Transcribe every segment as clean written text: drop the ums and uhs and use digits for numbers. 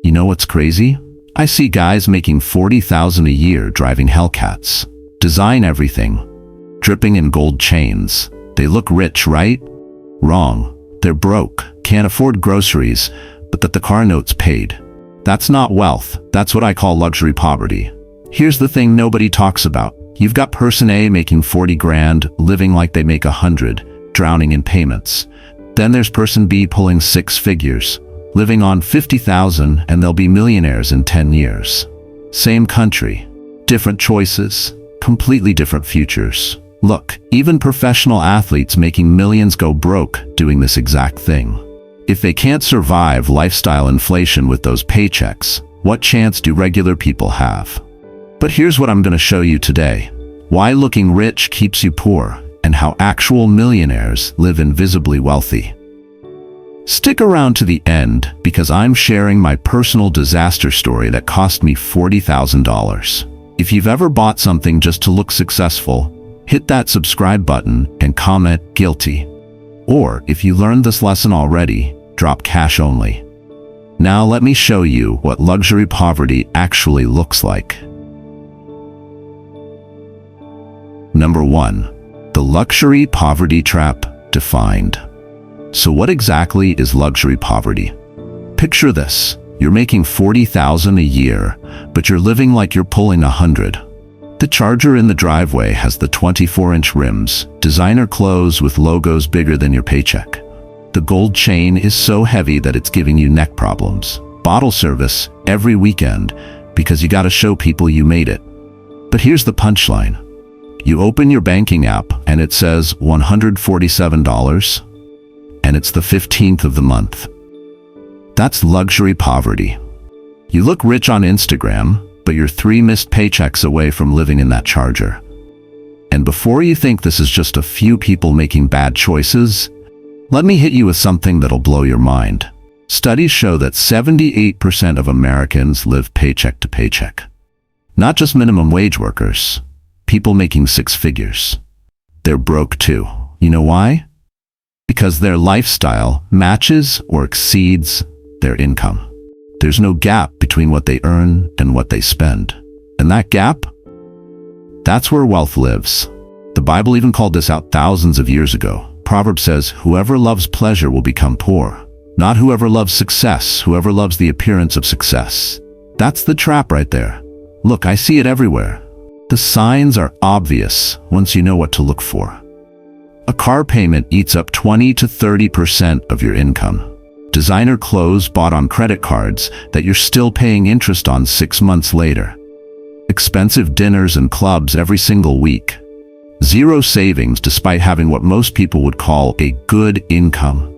You know what's crazy? I see guys making $40,000 a year driving Hellcats. Design everything. Dripping in gold chains. They look rich, right? Wrong. They're broke, can't afford groceries, but that the car note's paid. That's not wealth. That's what I call luxury poverty. Here's the thing nobody talks about. You've got person A making 40 grand, living like they make 100, drowning in payments. Then there's person B pulling 6 figures, living on 50,000, and they'll be millionaires in 10 years. Same country, different choices, completely different futures. Look, even professional athletes making millions go broke doing this exact thing. If they can't survive lifestyle inflation with those paychecks, what chance do regular people have? But here's what I'm going to show you today. Why looking rich keeps you poor, and how actual millionaires live invisibly wealthy. Stick around to the end because I'm sharing my personal disaster story that cost me $40,000. If you've ever bought something just to look successful, hit that subscribe button and comment guilty. Or if you learned this lesson already, drop cash only. Now let me show you what luxury poverty actually looks like. Number 1. The luxury poverty trap defined. So what exactly is luxury poverty? Picture this. You're making $40,000 a year, but you're living like you're pulling 100. The Charger in the driveway has the 24-inch rims, designer clothes with logos bigger than your paycheck. The gold chain is so heavy that it's giving you neck problems. Bottle service every weekend because you gotta show people you made it. But here's the punchline. You open your banking app and it says $147, and it's the 15th of the month. That's luxury poverty. You look rich on Instagram, but you're 3 missed paychecks away from living in that Charger. And before you think this is just a few people making bad choices, let me hit you with something that'll blow your mind. Studies show that 78% of Americans live paycheck to paycheck. Not just minimum wage workers, people making 6 figures. They're broke too. You know why? Because their lifestyle matches or exceeds their income. There's no gap between what they earn and what they spend. And that gap? That's where wealth lives. The Bible even called this out thousands of years ago. Proverbs says, whoever loves pleasure will become poor. Not whoever loves success, whoever loves the appearance of success. That's the trap right there. Look, I see it everywhere. The signs are obvious once you know what to look for. A car payment eats up 20 to 30% of your income. Designer clothes bought on credit cards that you're still paying interest on 6 months later. Expensive dinners and clubs every single week. Zero savings despite having what most people would call a good income.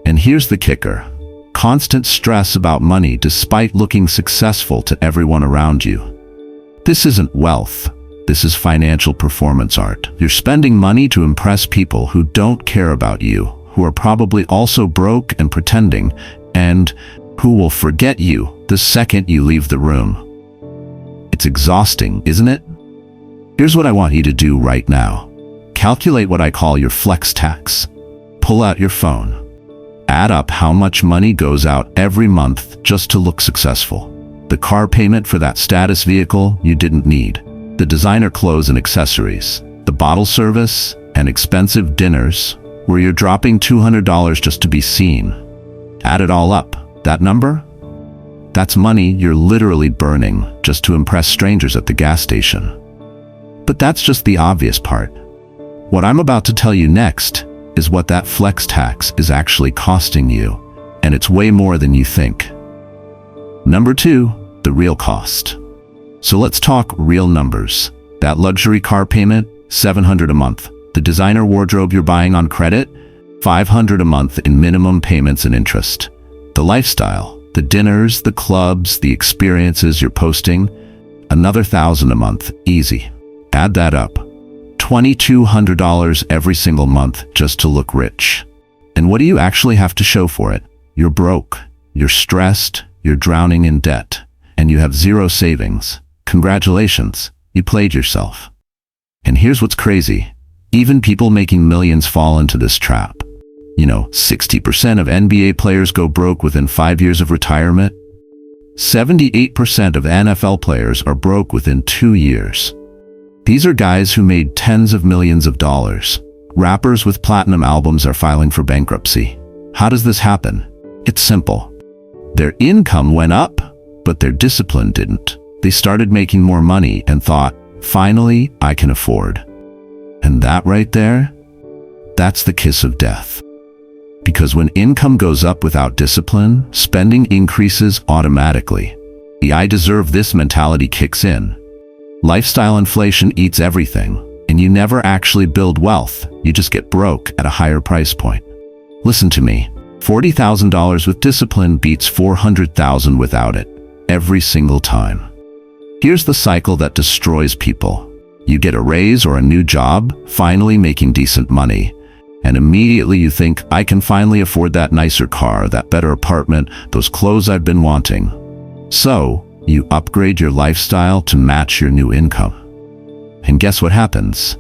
And here's the kicker. Constant stress about money despite looking successful to everyone around you. This isn't wealth. This is financial performance art. You're spending money to impress people who don't care about you, who are probably also broke and pretending, and who will forget you the second you leave the room. It's exhausting, isn't it? Here's what I want you to do right now. Calculate what I call your flex tax. Pull out your phone. Add up how much money goes out every month just to look successful. The car payment for that status vehicle you didn't need. The designer clothes and accessories. The bottle service and expensive dinners where you're dropping $200 just to be seen. Add it all up. That number? That's money you're literally burning just to impress strangers at the gas station. But that's just the obvious part. What I'm about to tell you next is what that flex tax is actually costing you, and it's way more than you think. Number 2, the real cost. So let's talk real numbers. That luxury car payment, $700 a month. The designer wardrobe you're buying on credit, $500 a month in minimum payments and interest. The lifestyle, the dinners, the clubs, the experiences you're posting, another $1,000 a month, easy. Add that up. $2,200 every single month just to look rich. And what do you actually have to show for it? You're broke, you're stressed, you're drowning in debt, and you have zero savings. Congratulations, you played yourself. And here's what's crazy. Even people making millions fall into this trap. 60% of NBA players go broke within 5 years of retirement. 78% of NFL players are broke within 2 years. These are guys who made tens of millions of dollars. Rappers with platinum albums are filing for bankruptcy. How does this happen? It's simple. Their income went up, but their discipline didn't. They started making more money and thought, finally, I can afford. And that right there, that's the kiss of death. Because when income goes up without discipline, spending increases automatically. The I deserve this mentality kicks in. Lifestyle inflation eats everything, and you never actually build wealth, you just get broke at a higher price point. Listen to me, $40,000 with discipline beats $400,000 without it, every single time. Here's the cycle that destroys people. You get a raise or a new job, finally making decent money, and immediately you think, I can finally afford that nicer car, that better apartment, those clothes I've been wanting. So, you upgrade your lifestyle to match your new income. And guess what happens?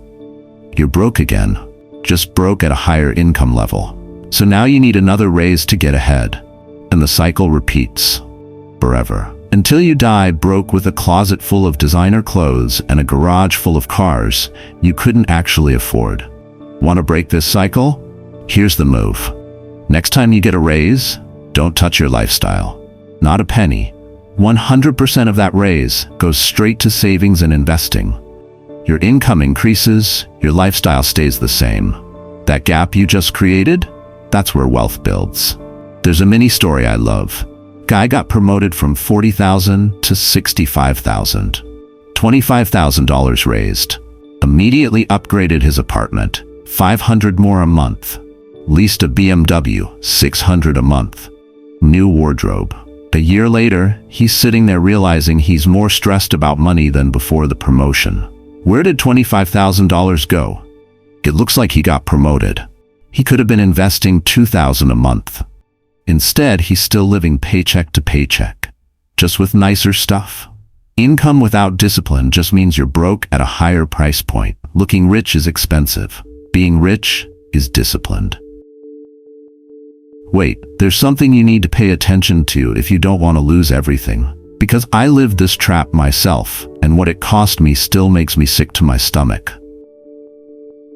You're broke again, just broke at a higher income level. So now you need another raise to get ahead. And the cycle repeats forever. Until you die broke with a closet full of designer clothes and a garage full of cars you couldn't actually afford. Want to break this cycle? Here's the move. Next time you get a raise, don't touch your lifestyle. Not a penny. 100% of that raise goes straight to savings and investing. Your income increases, your lifestyle stays the same. That gap you just created? That's where wealth builds. There's a mini story I love. Guy got promoted from $40,000 to $65,000. $25,000 raised. Immediately upgraded his apartment. $500 more a month. Leased a BMW, $600 a month. New wardrobe. A year later, he's sitting there realizing he's more stressed about money than before the promotion. Where did $25,000 go? It looks like he got promoted. He could have been investing $2,000 a month. Instead, he's still living paycheck to paycheck, just with nicer stuff. Income without discipline just means you're broke at a higher price point. Looking rich is expensive. Being rich is disciplined. Wait, there's something you need to pay attention to if you don't want to lose everything. Because I lived this trap myself, and what it cost me still makes me sick to my stomach.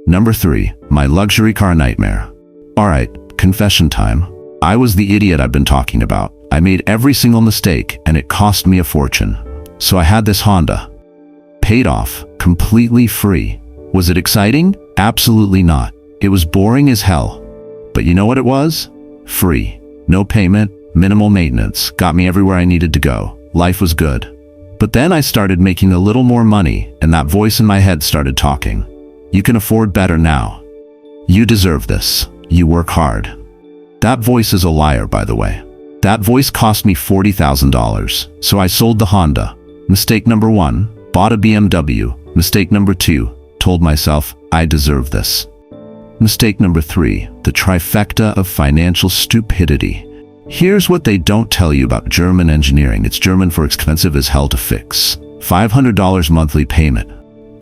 Number 3, my luxury car nightmare. Alright, confession time. I was the idiot I've been talking about. I made every single mistake, and it cost me a fortune. So I had this Honda. Paid off, completely free. Was it exciting? Absolutely not. It was boring as hell. But you know what it was? Free. No payment, minimal maintenance, got me everywhere I needed to go. Life was good. But then I started making a little more money, and that voice in my head started talking. You can afford better now. You deserve this. You work hard. That voice is a liar, by the way. That voice cost me $40,000, so I sold the Honda. Mistake number 1, bought a BMW. Mistake number 2, told myself, I deserve this. Mistake number 3, the trifecta of financial stupidity. Here's what they don't tell you about German engineering. It's German for expensive as hell to fix. $500 monthly payment.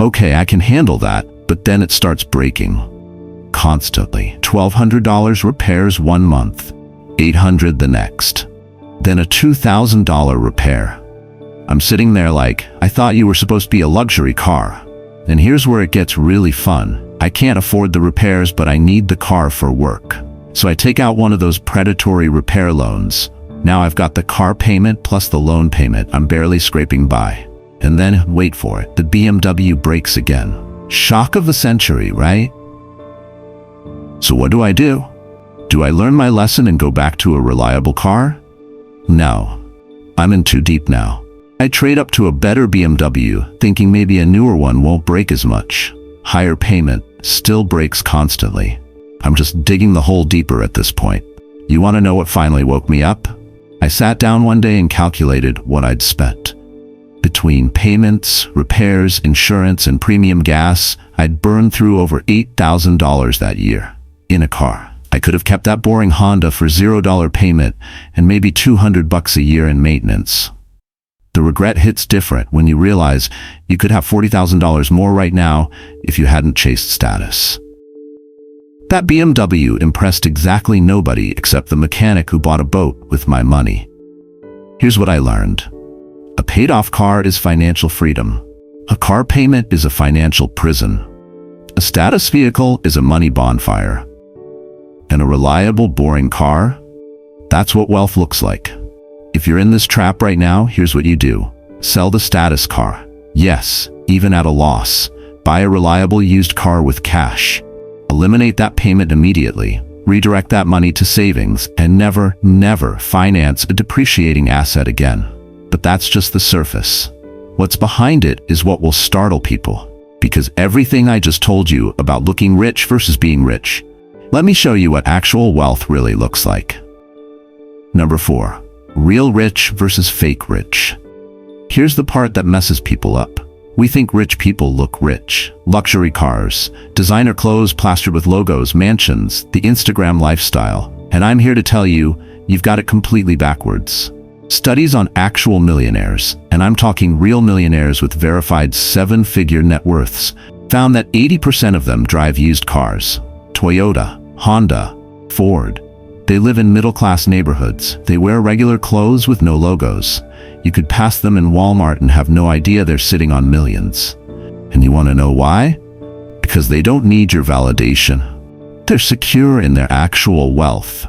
Okay, I can handle that, but then it starts breaking. Constantly. $1,200 repairs 1 month, $800 the next. Then a $2,000 repair. I'm sitting there like, I thought you were supposed to be a luxury car. And here's where it gets really fun. I can't afford the repairs, but I need the car for work. So I take out one of those predatory repair loans. Now I've got the car payment plus the loan payment. I'm barely scraping by. And then, wait for it, the BMW breaks again. Shock of the century, right? So what do? Do I learn my lesson and go back to a reliable car? No. I'm in too deep now. I trade up to a better BMW, thinking maybe a newer one won't break as much. Higher payment, still breaks constantly. I'm just digging the hole deeper at this point. You want to know what finally woke me up? I sat down one day and calculated what I'd spent. Between payments, repairs, insurance, and premium gas, I'd burned through over $8,000 that year. In a car. I could have kept that boring Honda for $0 payment and maybe $200 a year in maintenance. The regret hits different when you realize you could have $40,000 more right now if you hadn't chased status. That BMW impressed exactly nobody except the mechanic who bought a boat with my money. Here's what I learned. A paid-off car is financial freedom. A car payment is a financial prison. A status vehicle is a money bonfire. And a reliable, boring car? That's what wealth looks like. If you're in this trap right now, here's what you do. Sell the status car. Yes, even at a loss. Buy a reliable used car with cash. Eliminate that payment immediately. Redirect that money to savings and never, never finance a depreciating asset again. But that's just the surface. What's behind it is what will startle people. Because everything I just told you about looking rich versus being rich, let me show you what actual wealth really looks like. Number 4. Real rich versus fake rich. Here's the part that messes people up. We think rich people look rich. Luxury cars, designer clothes plastered with logos, mansions, the Instagram lifestyle. And I'm here to tell you, you've got it completely backwards. Studies on actual millionaires, and I'm talking real millionaires with verified 7-figure net worths, found that 80% of them drive used cars. Toyota, Honda, Ford. They live in middle-class neighborhoods. They wear regular clothes with no logos. You could pass them in Walmart and have no idea they're sitting on millions. And you want to know why? Because they don't need your validation. They're secure in their actual wealth.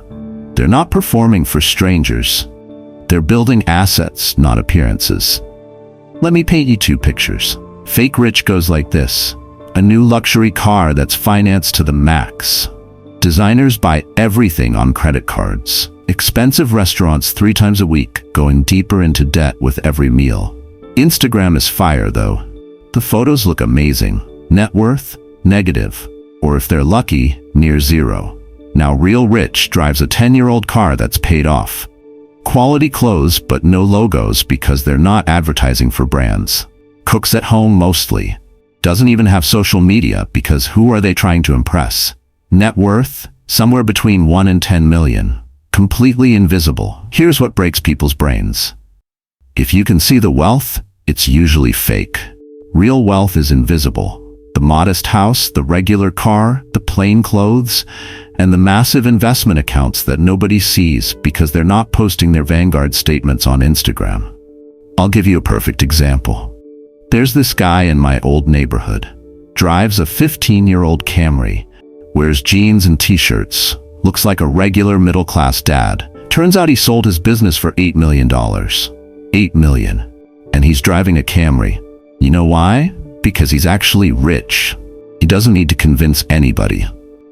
They're not performing for strangers. They're building assets, not appearances. Let me paint you 2 pictures. Fake rich goes like this. A new luxury car that's financed to the max. Designers buy everything on credit cards. Expensive restaurants 3 times a week, going deeper into debt with every meal. Instagram is fire though. The photos look amazing. Net worth? Negative. Or if they're lucky, near zero. Now real rich drives a 10-year-old car that's paid off. Quality clothes but no logos because they're not advertising for brands. Cooks at home mostly. Doesn't even have social media because who are they trying to impress? Net worth? Somewhere between 1 and 10 million. Completely invisible. Here's what breaks people's brains. If you can see the wealth, it's usually fake. Real wealth is invisible. The modest house, the regular car, the plain clothes, and the massive investment accounts that nobody sees because they're not posting their Vanguard statements on Instagram. I'll give you a perfect example. There's this guy in my old neighborhood. Drives a 15-year-old Camry. Wears jeans and t-shirts. Looks like a regular middle-class dad. Turns out he sold his business for $8 million. $8 million. And he's driving a Camry. You know why? Because he's actually rich. He doesn't need to convince anybody.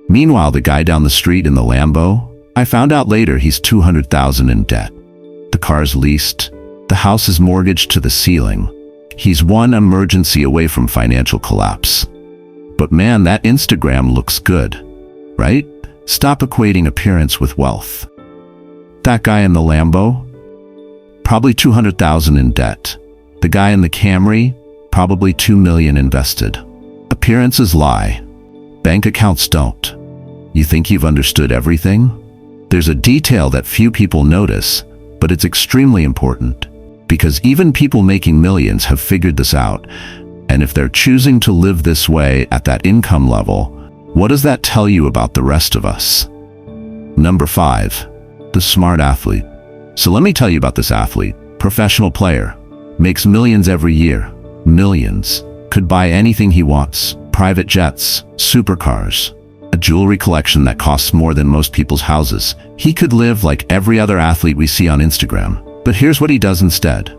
Meanwhile, the guy down the street in the Lambo, I found out later he's $200,000 in debt. The car's leased. The house is mortgaged to the ceiling. He's one emergency away from financial collapse. But man, that Instagram looks good, right? Stop equating appearance with wealth. That guy in the Lambo? Probably $200,000 in debt. The guy in the Camry? Probably $2 million invested. Appearances lie. Bank accounts don't. You think you've understood everything? There's a detail that few people notice, but it's extremely important. Because even people making millions have figured this out. And if they're choosing to live this way at that income level, what does that tell you about the rest of us? Number 5, the smart athlete. So let me tell you about this athlete. Professional player. Makes millions every year. Millions. Could buy anything he wants. Private jets, supercars, a jewelry collection that costs more than most people's houses. He could live like every other athlete we see on Instagram. But here's what he does instead.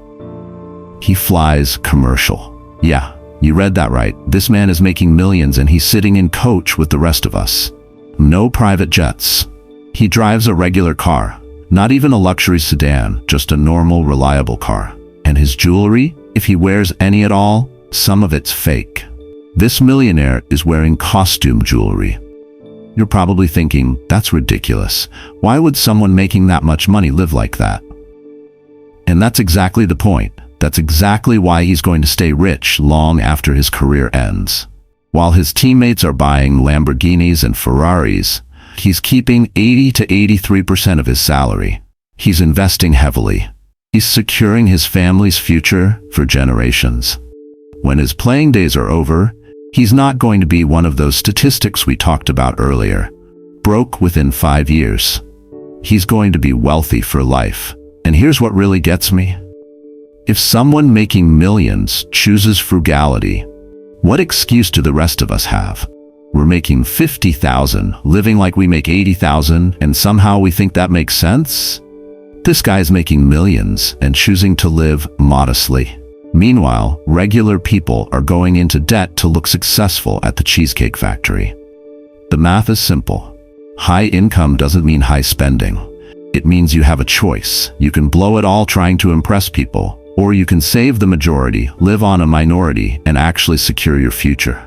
He flies commercial. Yeah, you read that right. This man is making millions and he's sitting in coach with the rest of us. No private jets. He drives a regular car. Not even a luxury sedan, just a normal, reliable car. And his jewelry, if he wears any at all, some of it's fake. This millionaire is wearing costume jewelry. You're probably thinking, that's ridiculous. Why would someone making that much money live like that? And that's exactly the point. That's exactly why he's going to stay rich long after his career ends. While his teammates are buying Lamborghinis and Ferraris, he's keeping 80 to 83% of his salary. He's investing heavily. He's securing his family's future for generations. When his playing days are over, he's not going to be one of those statistics we talked about earlier. Broke within 5 years. He's going to be wealthy for life. And here's what really gets me. If someone making millions chooses frugality, what excuse do the rest of us have? We're making 50,000, living like we make 80,000, and somehow we think that makes sense? This guy's making millions and choosing to live modestly. Meanwhile, regular people are going into debt to look successful at the Cheesecake Factory. The math is simple. High income doesn't mean high spending. It means you have a choice. You can blow it all trying to impress people, or you can save the majority, live on a minority, and actually secure your future.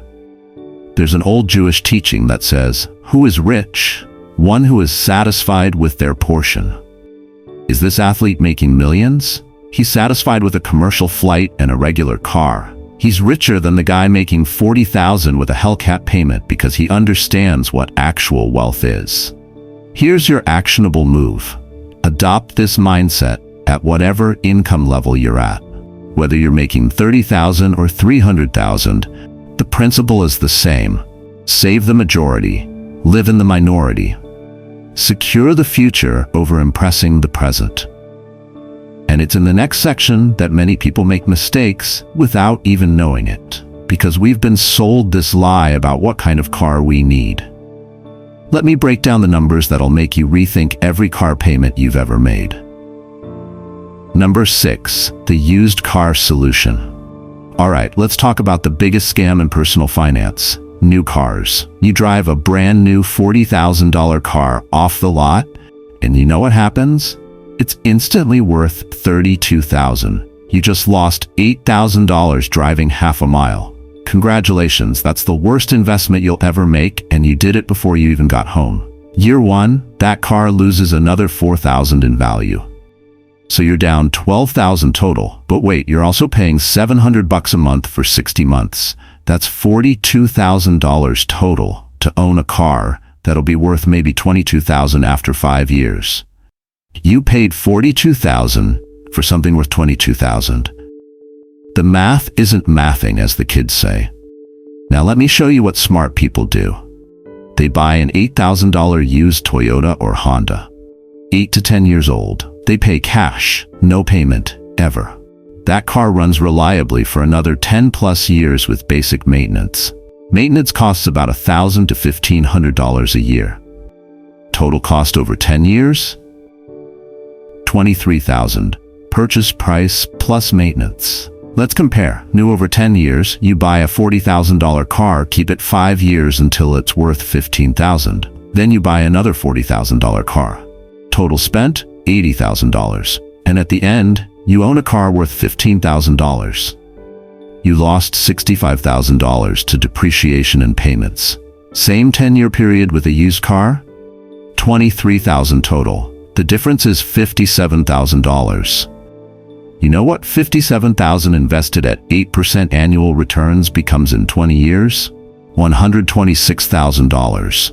There's an old Jewish teaching that says, "Who is rich? One who is satisfied with their portion." Is this athlete making millions? He's satisfied with a commercial flight and a regular car. He's richer than the guy making 40,000 with a Hellcat payment because he understands what actual wealth is. Here's your actionable move. Adopt this mindset at whatever income level you're at. Whether you're making 30,000 or 300,000, the principle is the same. Save the majority, live in the minority. Secure the future over impressing the present. And it's in the next section that many people make mistakes without even knowing it, because we've been sold this lie about what kind of car we need. Let me break down the numbers that'll make you rethink every car payment you've ever made. Number 6, the used car solution. All right, let's talk about the biggest scam in personal finance. New cars. You drive a brand new $40,000 car off the lot, and you know what happens? It's instantly worth $32,000. You just lost $8,000 driving half a mile. Congratulations, that's the worst investment you'll ever make, and you did it before you even got home. Year 1, that car loses another $4,000 in value. So you're down $12,000 total. But wait, you're also paying $700 a month for 60 months. That's $42,000 total to own a car that'll be worth maybe $22,000 after 5 years. You paid $42,000 for something worth $22,000. The math isn't mathing, as the kids say. Now let me show you what smart people do. They buy an $8,000 used Toyota or Honda. 8 to 10 years old. They pay cash, no payment, ever. That car runs reliably for another 10 plus years with basic maintenance. Maintenance costs about $1,000 to $1,500 a year. Total cost over 10 years? $23,000. Purchase price plus maintenance. Let's compare. New over 10 years, you buy a $40,000 car, keep it 5 years until it's worth $15,000. Then you buy another $40,000 car. Total spent, $80,000. And at the end, you own a car worth $15,000. You lost $65,000 to depreciation and payments. Same 10-year period with a used car? $23,000 total. The difference is $57,000. You know what $57,000 invested at 8% annual returns becomes in 20 years? $126,000.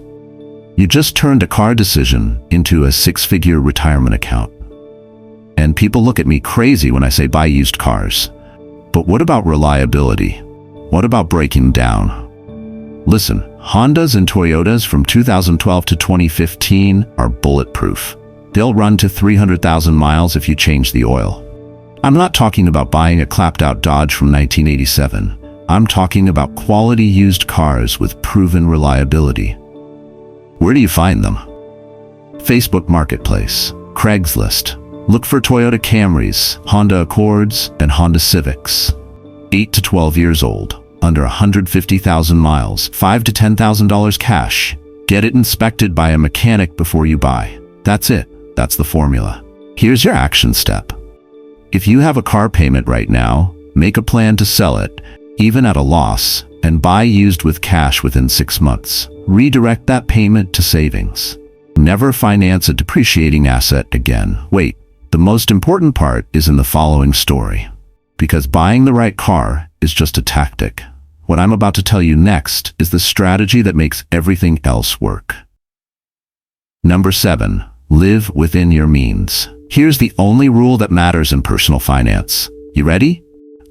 You just turned a car decision into a 6-figure retirement account. And people look at me crazy when I say buy used cars. But what about reliability? What about breaking down? Listen, Hondas and Toyotas from 2012 to 2015 are bulletproof. They'll run to 300,000 miles if you change the oil. I'm not talking about buying a clapped-out Dodge from 1987. I'm talking about quality used cars with proven reliability. Where do you find them? Facebook Marketplace, Craigslist. Look for Toyota Camrys, Honda Accords, and Honda Civics. 8 to 12 years old, under 150,000 miles, $5,000 to $10,000 cash. Get it inspected by a mechanic before you buy. That's it. That's the formula. Here's your action step. If you have a car payment right now, make a plan to sell it, even at a loss, and buy used with cash within 6 months. Redirect that payment to savings. Never finance a depreciating asset again. Wait, the most important part is in the following story. Because buying the right car is just a tactic. What I'm about to tell you next is the strategy that makes everything else work. Number 7. Live within your means. Here's the only rule that matters in personal finance. You ready?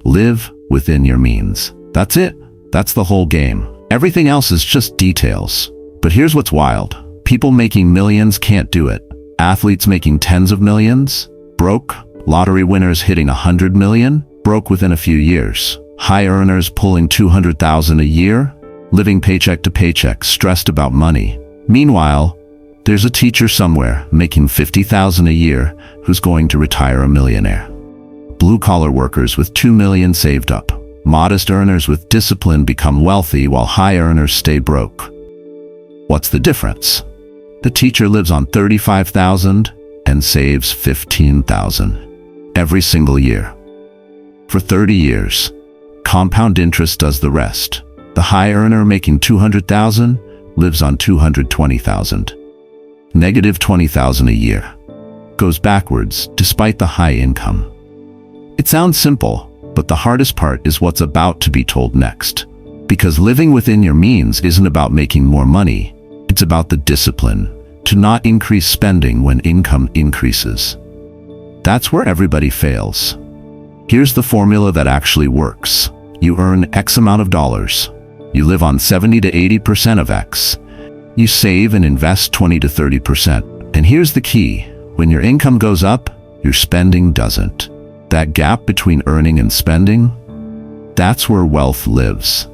Live within your means. That's it. That's the whole game. Everything else is just details. But here's what's wild. People making millions can't do it. Athletes making tens of millions, Broke, lottery winners hitting 100 million, broke within a few years. High earners pulling 200,000 a year, living paycheck to paycheck, stressed about money. Meanwhile, there's a teacher somewhere making 50,000 a year who's going to retire a millionaire. Blue-collar workers with 2 million saved up. Modest earners with discipline become wealthy while high earners stay broke. What's the difference? The teacher lives on 35,000 and saves 15,000 every single year. For 30 years, compound interest does the rest. The high earner making 200,000 lives on 220,000. Negative 20,000 a year. Goes backwards despite the high income. It sounds simple, but the hardest part is what's about to be told next. Because living within your means isn't about making more money. It's about the discipline to not increase spending when income increases. That's where everybody fails. Here's the formula that actually works. You earn X amount of dollars. You live on 70 to 80% of X. You save and invest 20 to 30%. And here's the key. When your income goes up, your spending doesn't. That gap between earning and spending, that's where wealth lives.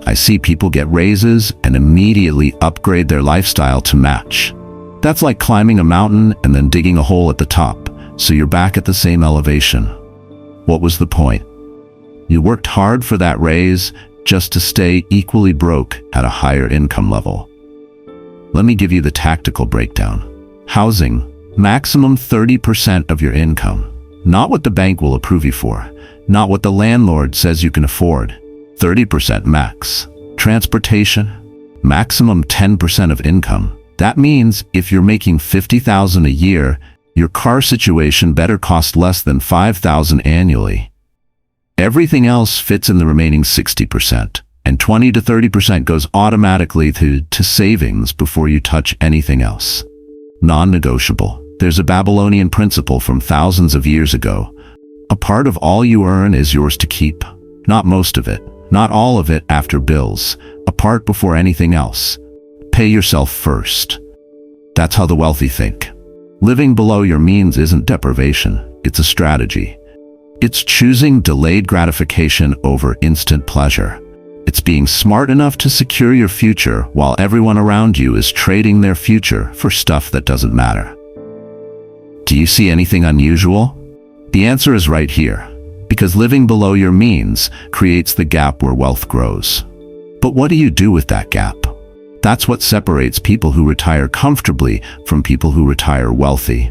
I see people get raises and immediately upgrade their lifestyle to match. That's like climbing a mountain and then digging a hole at the top, so you're back at the same elevation. What was the point? You worked hard for that raise just to stay equally broke at a higher income level. Let me give you the tactical breakdown. Housing, maximum 30% of your income. Not what the bank will approve you for, not what the landlord says you can afford. 30% max. Transportation, maximum 10% of income. That means if you're making 50,000 a year, your car situation better cost less than 5,000 annually. Everything else fits in the remaining 60%, and 20 to 30% goes automatically to savings before you touch anything else. Non-negotiable. There's a Babylonian principle from thousands of years ago. A part of all you earn is yours to keep. Not most of it, not all of it after bills, a part before anything else. Pay yourself first. That's how the wealthy think. Living below your means isn't deprivation, it's a strategy. It's choosing delayed gratification over instant pleasure. It's being smart enough to secure your future while everyone around you is trading their future for stuff that doesn't matter. Do you see anything unusual? The answer is right here, because living below your means creates the gap where wealth grows. But what do you do with that gap? That's what separates people who retire comfortably from people who retire wealthy.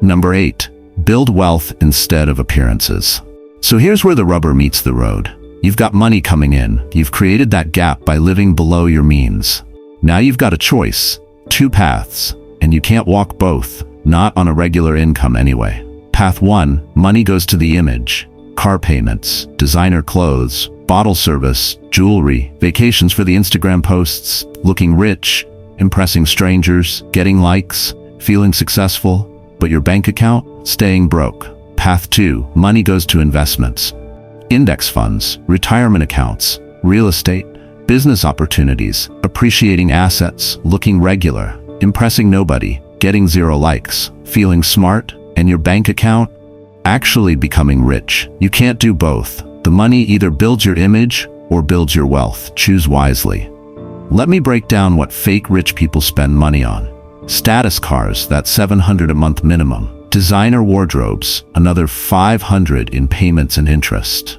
Number 8. Build wealth instead of appearances. So here's where the rubber meets the road. You've got money coming in. You've created that gap by living below your means. Now you've got a choice, 2 paths, and you can't walk both, not on a regular income anyway. Path 1, money goes to the image. Car payments, designer clothes, bottle service, jewelry, vacations for the Instagram posts, looking rich, impressing strangers, getting likes, feeling successful, but your bank account staying broke. Path 2, money goes to investments. Index funds, retirement accounts, real estate, business opportunities, appreciating assets, looking regular, impressing nobody, getting 0 likes, feeling smart, and your bank account actually becoming rich. You can't do both. The money either builds your image or builds your wealth. Choose wisely. Let me break down what fake rich people spend money on. Status cars, that's $700 a month minimum. Designer wardrobes, another $500 in payments and interest.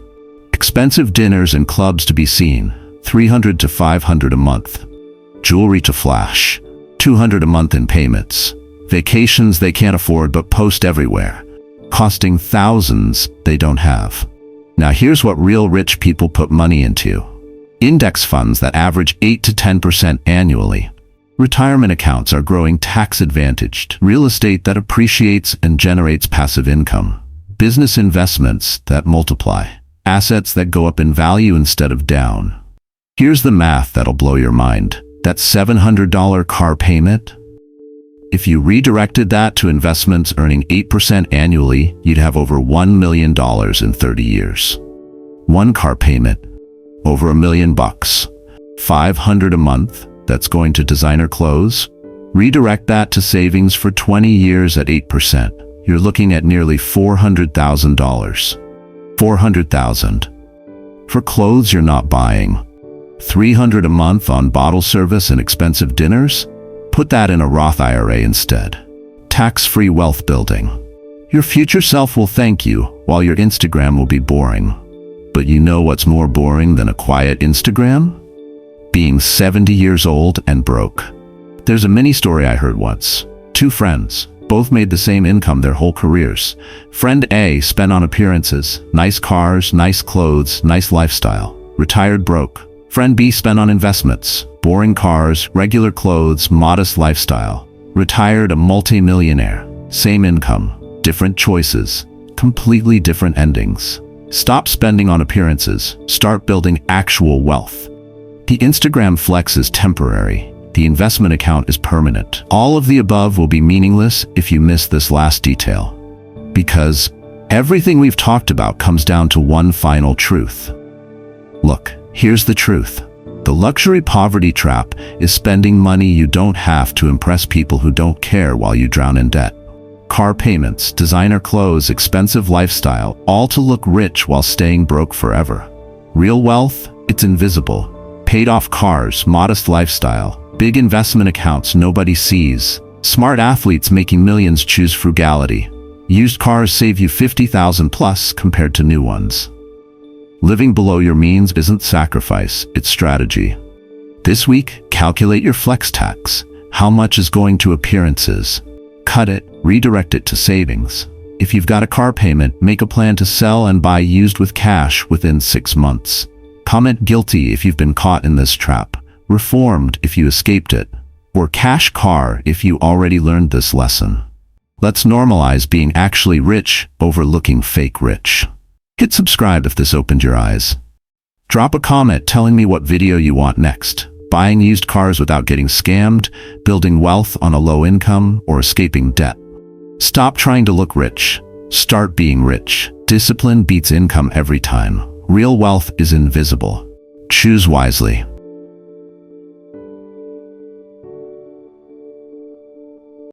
Expensive dinners and clubs to be seen, $300 to $500 a month. Jewelry to flash, $200 a month in payments. Vacations they can't afford but post everywhere, costing thousands they don't have. Now here's what real rich people put money into. Index funds that average 8 to 10% annually. Retirement accounts are growing tax-advantaged. Real estate that appreciates and generates passive income. Business investments that multiply. Assets that go up in value instead of down. Here's the math that'll blow your mind. That $700 car payment? If you redirected that to investments earning 8% annually, you'd have over $1 million in 30 years. One car payment, over $1 million. $500 a month, that's going to designer clothes. Redirect that to savings for 20 years at 8%. you're looking at nearly $400,000. $400,000. For clothes you're not buying. $300 a month on bottle service and expensive dinners? Put that in a Roth IRA instead. Tax-free wealth building. Your future self will thank you, while your Instagram will be boring. But you know what's more boring than a quiet Instagram? Being 70 years old and broke. There's a mini story I heard once. Two friends, both made the same income their whole careers. Friend A spent on appearances, nice cars, nice clothes, nice lifestyle. Retired broke. Friend B spent on investments, boring cars, regular clothes, modest lifestyle. Retired a multi-millionaire. Same income, different choices, completely different endings. Stop spending on appearances. Start building actual wealth. The Instagram flex is temporary. The investment account is permanent. All of the above will be meaningless if you miss this last detail. Because everything we've talked about comes down to one final truth. Look, here's the truth. The luxury poverty trap is spending money you don't have to impress people who don't care while you drown in debt. Car payments, designer clothes, expensive lifestyle, all to look rich while staying broke forever. Real wealth? It's invisible. Paid-off cars, modest lifestyle, big investment accounts nobody sees. Smart athletes making millions choose frugality. Used cars save you $50,000 plus compared to new ones. Living below your means isn't sacrifice, it's strategy. This week, calculate your flex tax. How much is going to appearances? Cut it, redirect it to savings. If you've got a car payment, make a plan to sell and buy used with cash within 6 months. Comment guilty if you've been caught in this trap, reformed if you escaped it, or cash car if you already learned this lesson. Let's normalize being actually rich over looking fake rich. Hit subscribe if this opened your eyes. Drop a comment telling me what video you want next. Buying used cars without getting scammed, building wealth on a low income, or escaping debt. Stop trying to look rich. Start being rich. Discipline beats income every time. Real wealth is invisible. Choose wisely.